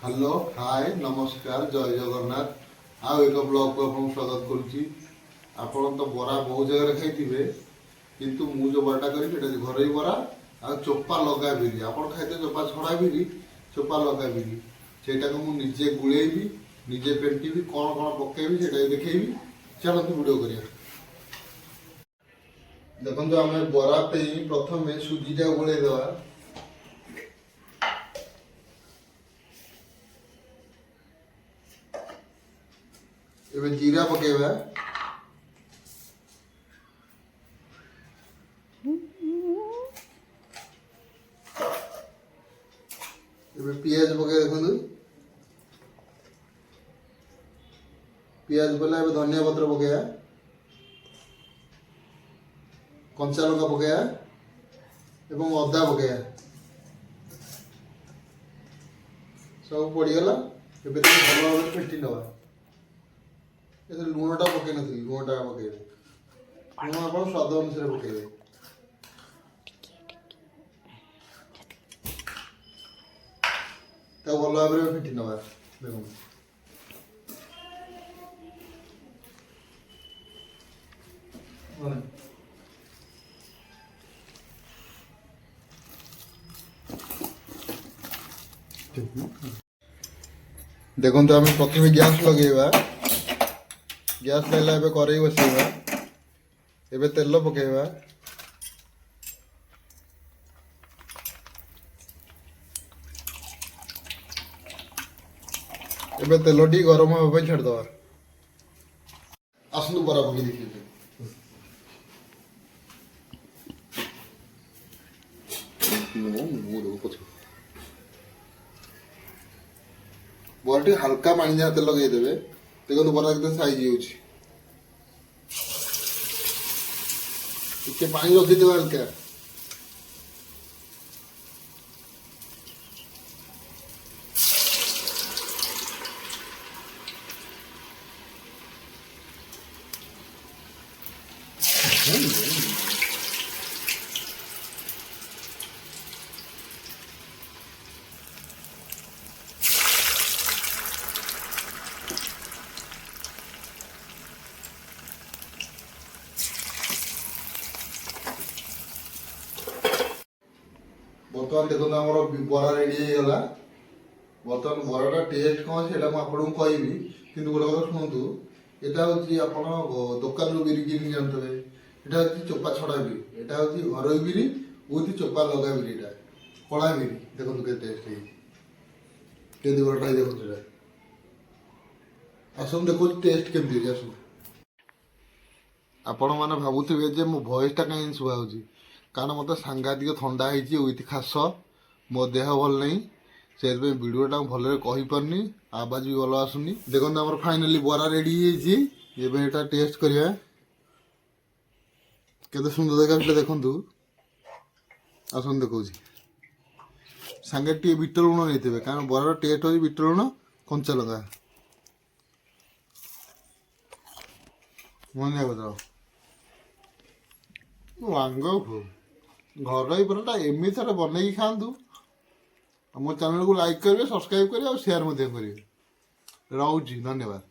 Hello hi नमस्कार जय जगन्नाथ आउ एक ब्लॉग को आपको स्वागत करुच्ची। आपण तो बरा बहुत जगह खाइथिबे किंतु मु जो बराटा करी सेटा घरे बरा आ चोपा लगा बिरी आपण खाइते चोपा छड़ा बिरी चोपा लगा बिरी सेटा को मु निजे गुळेबी निजे पेंटीबी कोन कोन पकेबी सेटा देखैबी। चलतु वीडियो करिया। देखो आम बरा पे प्रथम सुजीटा गुळे देवा। एबे जीरा पकेबा एबे पियाज पके देखु पियाज बोला एबे धनिया पत्र पकेबा कंचा लंका पकेबा एवं अदा पकेबा सब पड़गला। एबे भल भाव फेटी नवा ये लुणटा पकई नी लुणटा पकड़े लुण आप स्वाद अनुसार पकड़े भल भाव में फेटी नवा। देखो देखो आम प्रथम गैस लगेगा गैस लैला कड़े बसैबा एबे तेल पकेबा एबे तेल टी गरम होगा छाड़दबा। आसतु बरा पकई देखिए बरा हल्का पानी जहाँ तेल लगे देखो बरा एकदम साइज हो पानी रखीदे हल्का बर्तमान देखो आम बरा रेडी होगा। बर्तमान बराटा टेस्ट कौन से आपको कहबी कि गोटे कथा शुणु यहाँ हूँ दुकान बिरी किन जानते यहाँ हूँ चोपा छड़ा बिरी यहाँ हूँ घर बिरी बहुत चोपा लगा बिरी कला बिरी देखो के टेस्ट के बराटा देखो आसन देखो टेस्ट केमती आस आपण मैंने भावुवे मो भॉइसटा कहीं शुआ कारण मत सांघातिक ठंडा होती खास मो देह भल नहीं से वीडियोटा भल कहीपरनी आवाज भी भल आसुनी। देखो आम फाइनाली बरा रेडी होता टेस्ट करिया केते सुंदर देखा देखु आसन देखा सांगे टी बीट लुण नहीं कारण बरार टेस्ट हो बीट लुण कंचा लगा मन वांग घर पराटा एमती थे बनई खातु मो चैनल को लाइक करेंगे सब्सक्राइब करेंगे और शेयर करेंगे। रोची धन्यवाद।